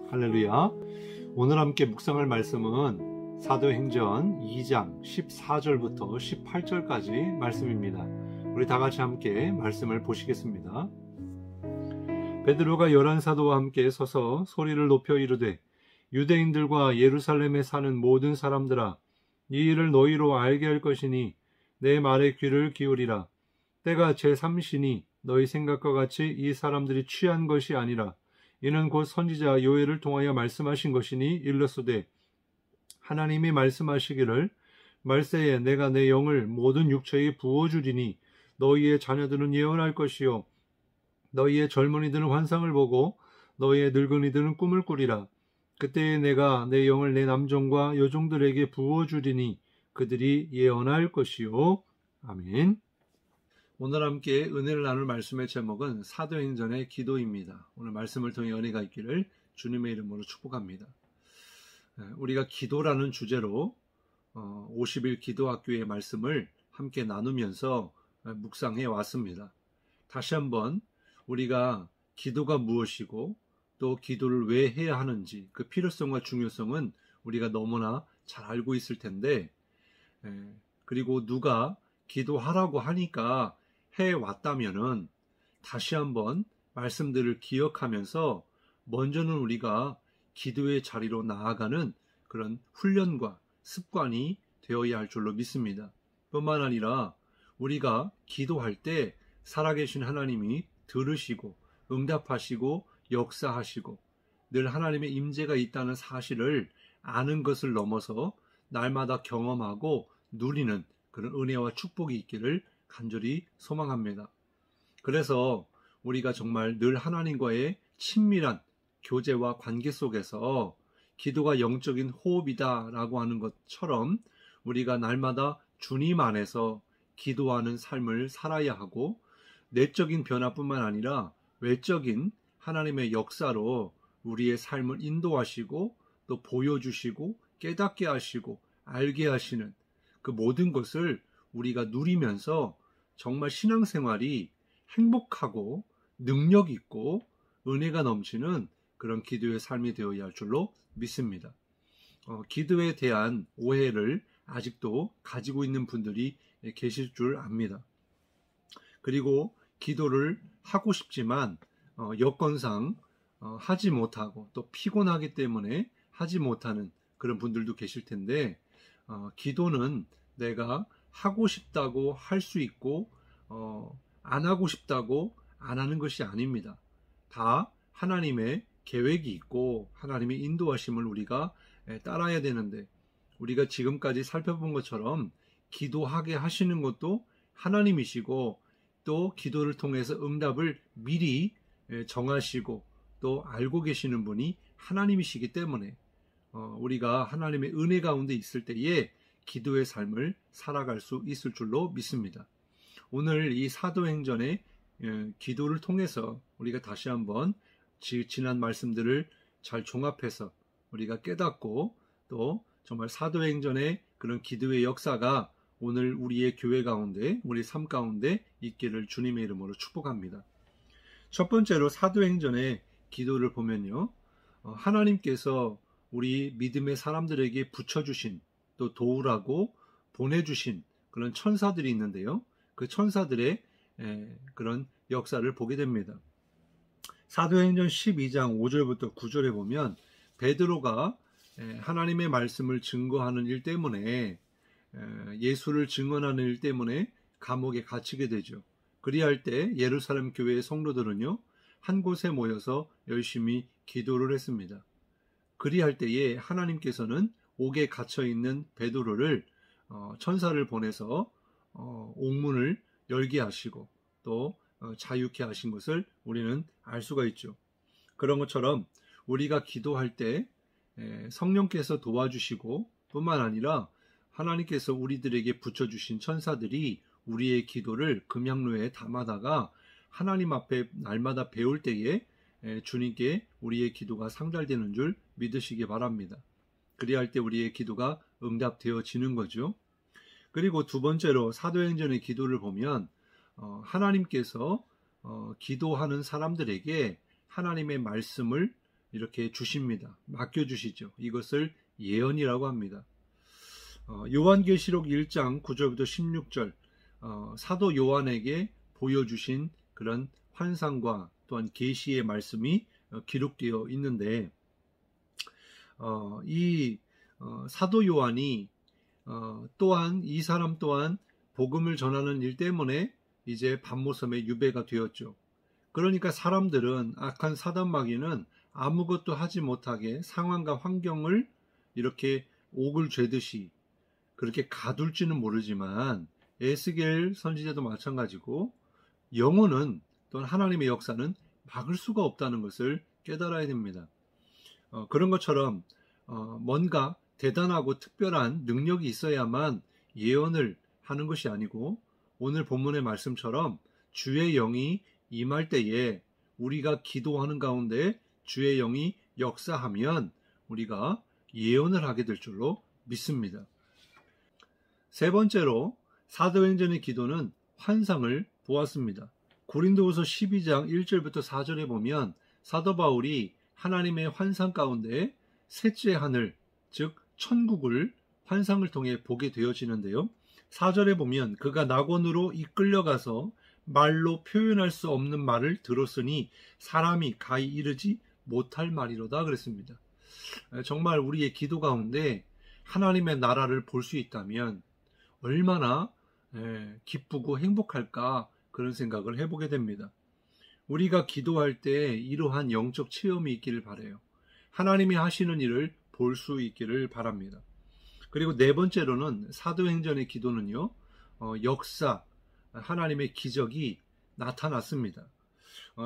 할렐루야. 오늘 함께 묵상할 말씀은 사도행전 2장 14절부터 18절까지 말씀입니다. 우리 다 같이 함께 말씀을 보시겠습니다. 베드로가 열한 사도와 함께 서서 소리를 높여 이르되, 유대인들과 예루살렘에 사는 모든 사람들아, 이 일을 너희로 알게 할 것이니 내 말에 귀를 기울이라. 때가 제3시니 너희 생각과 같이 이 사람들이 취한 것이 아니라 이는 곧 선지자 요엘을 통하여 말씀하신 것이니 일렀으되, 하나님이 말씀하시기를 말세에 내가 내 영을 모든 육체에 부어주리니 너희의 자녀들은 예언할 것이요 너희의 젊은이들은 환상을 보고 너희의 늙은이들은 꿈을 꾸리라. 그때에 내가 내 영을 내 남종과 여종들에게 부어주리니 그들이 예언할 것이요. 아멘. 오늘 함께 은혜를 나눌 말씀의 제목은 사도행전의 기도입니다. 오늘 말씀을 통해 은혜가 있기를 주님의 이름으로 축복합니다. 우리가 기도라는 주제로 50일 기도학교의 말씀을 함께 나누면서 묵상해 왔습니다. 다시 한번 우리가 기도가 무엇이고 또 기도를 왜 해야 하는지 그 필요성과 중요성은 우리가 너무나 잘 알고 있을 텐데, 그리고 누가 기도하라고 하니까 해왔다면은 다시 한번 말씀들을 기억하면서 먼저는 우리가 기도의 자리로 나아가는 그런 훈련과 습관이 되어야 할 줄로 믿습니다. 뿐만 아니라 우리가 기도할 때 살아계신 하나님이 들으시고 응답하시고 역사하시고 늘 하나님의 임재가 있다는 사실을 아는 것을 넘어서 날마다 경험하고 누리는 그런 은혜와 축복이 있기를 간절히 소망합니다. 그래서 우리가 정말 늘 하나님과의 친밀한 교제와 관계 속에서 기도가 영적인 호흡이다라고 하는 것처럼 우리가 날마다 주님 안에서 기도하는 삶을 살아야 하고, 내적인 변화뿐만 아니라 외적인 하나님의 역사로 우리의 삶을 인도하시고 또 보여주시고 깨닫게 하시고 알게 하시는 그 모든 것을 우리가 누리면서 정말 신앙생활이 행복하고 능력 있고 은혜가 넘치는 그런 기도의 삶이 되어야 할 줄로 믿습니다. 기도에 대한 오해를 아직도 가지고 있는 분들이 계실 줄 압니다. 그리고 기도를 하고 싶지만 여건상 하지 못하고 또 피곤하기 때문에 하지 못하는 그런 분들도 계실 텐데, 기도는 내가 하고 싶다고 할 수 있고 안 하고 싶다고 안 하는 것이 아닙니다. 다 하나님의 계획이 있고 하나님의 인도하심을 우리가 따라야 되는데, 우리가 지금까지 살펴본 것처럼 기도하게 하시는 것도 하나님이시고 또 기도를 통해서 응답을 미리 정하시고 또 알고 계시는 분이 하나님이시기 때문에 우리가 하나님의 은혜 가운데 있을 때에 기도의 삶을 살아갈 수 있을 줄로 믿습니다. 오늘 이 사도행전의 기도를 통해서 우리가 다시 한번 지난 말씀들을 잘 종합해서 우리가 깨닫고 또 정말 사도행전의 그런 기도의 역사가 오늘 우리의 교회 가운데, 우리 삶 가운데 있기를 주님의 이름으로 축복합니다. 첫 번째로 사도행전의 기도를 보면요, 하나님께서 우리 믿음의 사람들에게 붙여주신 또 도우라고 보내주신 그런 천사들이 있는데요, 그 천사들의 그런 역사를 보게 됩니다. 사도행전 12장 5절부터 9절에 보면 베드로가 하나님의 말씀을 증거하는 일 때문에, 예수를 증언하는 일 때문에 감옥에 갇히게 되죠. 그리할 때 예루살렘 교회의 성도들은요, 한 곳에 모여서 열심히 기도를 했습니다. 그리할 때에 하나님께서는 옥에 갇혀있는 베드로를 천사를 보내서 옥문을 열게 하시고 또 자유케 하신 것을 우리는 알 수가 있죠. 그런 것처럼 우리가 기도할 때 성령께서 도와주시고 뿐만 아니라 하나님께서 우리들에게 붙여주신 천사들이 우리의 기도를 금양로에 담아다가 하나님 앞에 날마다 배울 때에 주님께 우리의 기도가 상달되는 줄 믿으시기 바랍니다. 그리할 때 우리의 기도가 응답되어지는 거죠. 그리고 두 번째로 사도행전의 기도를 보면 하나님께서 기도하는 사람들에게 하나님의 말씀을 이렇게 주십니다. 맡겨주시죠. 이것을 예언이라고 합니다. 요한계시록 1장 9절부터 16절 사도 요한에게 보여주신 그런 환상과 또한 계시의 말씀이 기록되어 있는데 이 사도 요한이 또한 이 사람 또한 복음을 전하는 일 때문에 이제 반모섬에 유배가 되었죠. 그러니까 사람들은 악한 사단 마귀는 아무것도 하지 못하게 상황과 환경을 이렇게 옥을 죄듯이 그렇게 가둘지는 모르지만 에스겔 선지자도 마찬가지고 영혼은 또는 하나님의 역사는 막을 수가 없다는 것을 깨달아야 됩니다. 그런 것처럼 뭔가 대단하고 특별한 능력이 있어야만 예언을 하는 것이 아니고 오늘 본문의 말씀처럼 주의 영이 임할 때에 우리가 기도하는 가운데 주의 영이 역사하면 우리가 예언을 하게 될 줄로 믿습니다. 세 번째로 사도행전의 기도는 환상을 보았습니다. 고린도후서 12장 1절부터 4절에 보면 사도 바울이 하나님의 환상 가운데 셋째 하늘, 즉 천국을 환상을 통해 보게 되어지는데요. 4절에 보면 그가 낙원으로 이끌려가서 말로 표현할 수 없는 말을 들었으니 사람이 가히 이르지 못할 말이로다 그랬습니다. 정말 우리의 기도 가운데 하나님의 나라를 볼 수 있다면 얼마나 기쁘고 행복할까 그런 생각을 해보게 됩니다. 우리가 기도할 때 이러한 영적 체험이 있기를 바라요. 하나님이 하시는 일을 볼 수 있기를 바랍니다. 그리고 네 번째로는 사도행전의 기도는요, 역사, 하나님의 기적이 나타났습니다.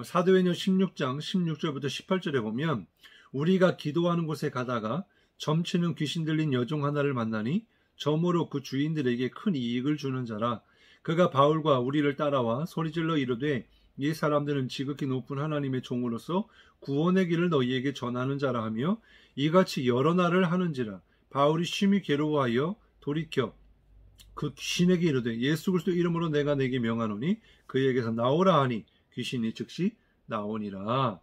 사도행전 16장 16절부터 18절에 보면 우리가 기도하는 곳에 가다가 점치는 귀신 들린 여종 하나를 만나니 점으로 그 주인들에게 큰 이익을 주는 자라. 그가 바울과 우리를 따라와 소리질러 이르되 이 사람들은 지극히 높은 하나님의 종으로서 구원의 길을 너희에게 전하는 자라 하며 이같이 여러 날을 하는지라. 바울이 심히 괴로워하여 돌이켜 그 귀신에게 이르되 예수 그리스도 이름으로 내가 내게 명하노니 그에게서 나오라 하니 귀신이 즉시 나오니라.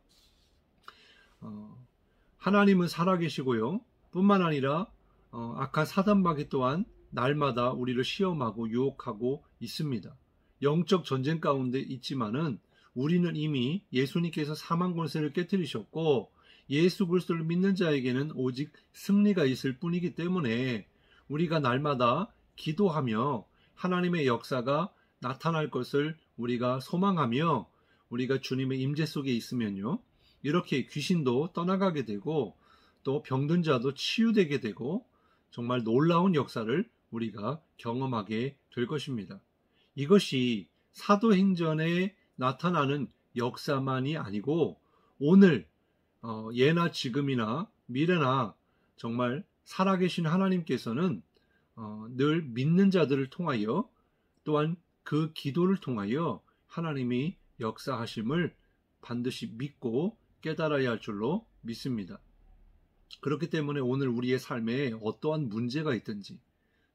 하나님은 살아계시고요. 뿐만 아니라 악한 사단마귀 또한 날마다 우리를 시험하고 유혹하고 있습니다. 영적 전쟁 가운데 있지만은 우리는 이미 예수님께서 사망 권세를 깨뜨리셨고 예수 그리스도를 믿는 자에게는 오직 승리가 있을 뿐이기 때문에 우리가 날마다 기도하며 하나님의 역사가 나타날 것을 우리가 소망하며 우리가 주님의 임재 속에 있으면요, 이렇게 귀신도 떠나가게 되고 또 병든 자도 치유되게 되고 정말 놀라운 역사를 우리가 경험하게 될 것입니다. 이것이 사도행전에 나타나는 역사만이 아니고 오늘 예나 지금이나 미래나 정말 살아계신 하나님께서는 늘 믿는 자들을 통하여 또한 그 기도를 통하여 하나님이 역사하심을 반드시 믿고 깨달아야 할 줄로 믿습니다. 그렇기 때문에 오늘 우리의 삶에 어떠한 문제가 있든지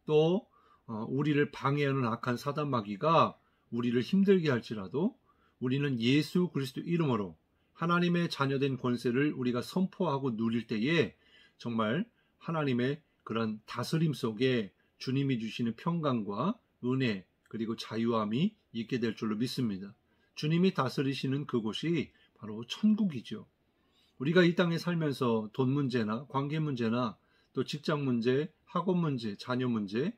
또 우리를 방해하는 악한 사단 마귀가 우리를 힘들게 할지라도 우리는 예수 그리스도 이름으로 하나님의 자녀된 권세를 우리가 선포하고 누릴 때에 정말 하나님의 그런 다스림 속에 주님이 주시는 평강과 은혜 그리고 자유함이 있게 될 줄로 믿습니다. 주님이 다스리시는 그곳이 바로 천국이죠. 우리가 이 땅에 살면서 돈 문제나 관계 문제나 또 직장 문제, 학업 문제, 자녀 문제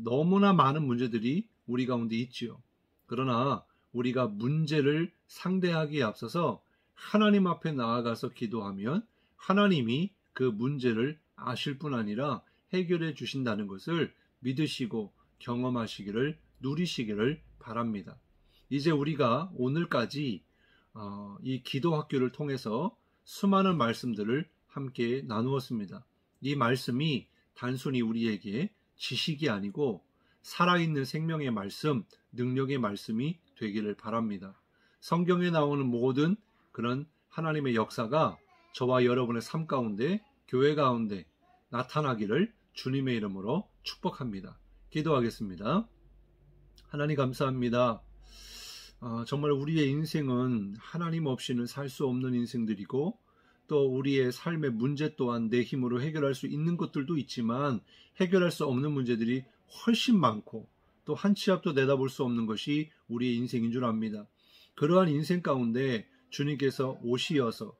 너무나 많은 문제들이 우리 가운데 있지요. 그러나 우리가 문제를 상대하기에 앞서서 하나님 앞에 나아가서 기도하면 하나님이 그 문제를 아실 뿐 아니라 해결해 주신다는 것을 믿으시고 경험하시기를 누리시기를 바랍니다. 이제 우리가 오늘까지 이 기도 학교를 통해서 수많은 말씀들을 함께 나누었습니다. 이 말씀이 단순히 우리에게 지식이 아니고 살아있는 생명의 말씀, 능력의 말씀이 되기를 바랍니다. 성경에 나오는 모든 그런 하나님의 역사가 저와 여러분의 삶 가운데, 교회 가운데 나타나기를 주님의 이름으로 축복합니다. 기도하겠습니다. 하나님 감사합니다. 정말 우리의 인생은 하나님 없이는 살 수 없는 인생들이고 또 우리의 삶의 문제 또한 내 힘으로 해결할 수 있는 것들도 있지만 해결할 수 없는 문제들이 훨씬 많고 또 한 치 앞도 내다볼 수 없는 것이 우리의 인생인 줄 압니다. 그러한 인생 가운데 주님께서 오시어서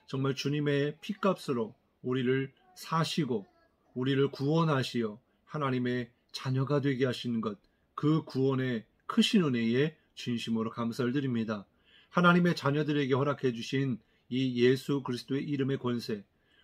정말 주님의 피값으로 우리를 사시고 우리를 구원하시어 하나님의 자녀가 되게 하시는 것, 그 구원의 크신 은혜에 진심으로 감사를 드립니다. 하나님의 자녀들에게 허락해 주신 이 예수 그리스도의 이름의 권세,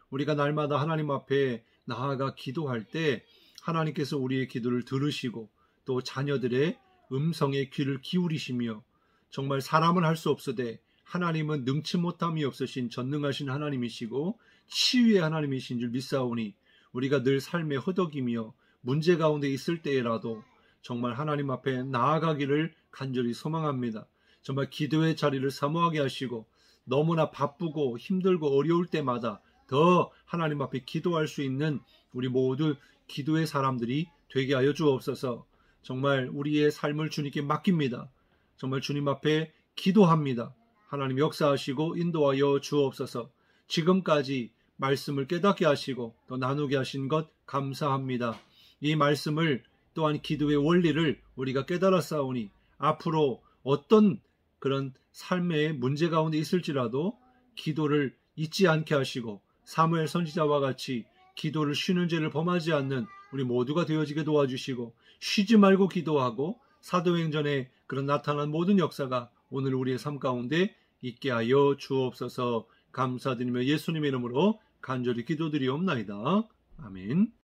우리가 날마다 하나님 앞에 나아가 기도할 때 하나님께서 우리의 기도를 들으시고 또 자녀들의 음성에 귀를 기울이시며 정말 사람은 할 수 없으되 하나님은 능치 못함이 없으신 전능하신 하나님이시고 치유의 하나님이신 줄 믿사오니 우리가 늘 삶에 허덕이며 문제 가운데 있을 때라도 정말 하나님 앞에 나아가기를 간절히 소망합니다. 정말 기도의 자리를 사모하게 하시고 너무나 바쁘고 힘들고 어려울 때마다 더 하나님 앞에 기도할 수 있는 우리 모두 기도의 사람들이 되게 하여 주옵소서. 정말 우리의 삶을 주님께 맡깁니다. 정말 주님 앞에 기도합니다. 하나님 역사하시고 인도하여 주옵소서. 지금까지 말씀을 깨닫게 하시고 또 나누게 하신 것 감사합니다. 이 말씀을 또한 기도의 원리를 우리가 깨달았사오니 앞으로 어떤 그런 삶의 문제 가운데 있을지라도 기도를 잊지 않게 하시고 사무엘 선지자와 같이 기도를 쉬는 죄를 범하지 않는 우리 모두가 되어지게 도와주시고 쉬지 말고 기도하고 사도행전에 그런 나타난 모든 역사가 오늘 우리의 삶 가운데 있게 하여 주옵소서. 감사드리며 예수님의 이름으로 간절히 기도드리옵나이다. 아멘.